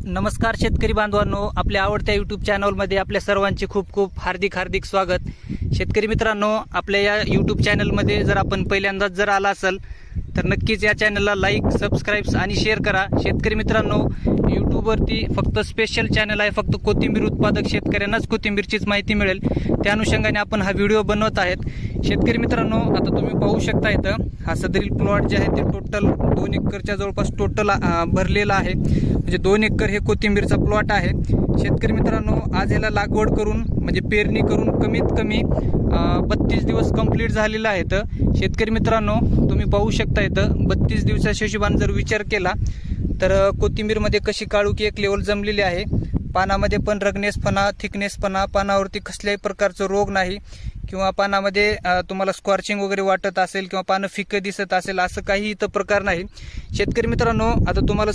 नमस्कार शेतकरी बांधवांनो, आपल्या आवडत्या यूट्यूब चॅनलमध्ये आपल्या सर्वांचे खूप खूप हार्दिक स्वागत। शेतकरी मित्रांनो, आपल्या या यूट्यूब चॅनलमध्ये जर आपण पहिल्यांदाच जर आला असाल तर नक्कीच या चॅनलला लाईक, सबस्क्राईब आणि शेअर करा। शेतकरी मित्रांनो, यूट्यूबवरती फक्त स्पेशल चॅनल आहे, फक्त कोथिंबीर उत्पादक शेतकऱ्यांनाच कोथिंबीरचीच माहिती मिळेल, त्या अनुषंगाने आपण हा व्हिडिओ बनवत आहेत। शेतकरी मित्रांनो, आता तुम्ही पाहू शकता इथं हा सदरील प्लॉट जे आहे ते टोटल 2 एकरच्या जवळपास टोटल भरलेला आहे, म्हणजे 2 एकर हे कोथिंबीरचा प्लॉट आहे। शेतकरी मित्रांनो, आज याला लागवड करून म्हणजे पेरणी करून कमीत कमी 32 दिवस कंप्लीट झालेला आहे। तर शेतकरी मित्रांनो, तुम्ही पाहू शकता इथं 32 दिवसाच्या हिशोबाने जर विचार केला तर कोथिंबीरमध्ये कशी काळुकी एक लेवल जमलेली आहे। पानामध्ये पण रगनेसपणा, थिकनेसपणा, पानावरती कसल्याही प्रकारचं रोग नाही किंवा पानामध्ये तुम्हाला स्कॉर्चिंग वगैरे वाटत असेल किंवा पानं फिकं दिसत असेल, असं काही इथं प्रकार नाही। शेतकरी मित्रांनो, आता तुम्हाला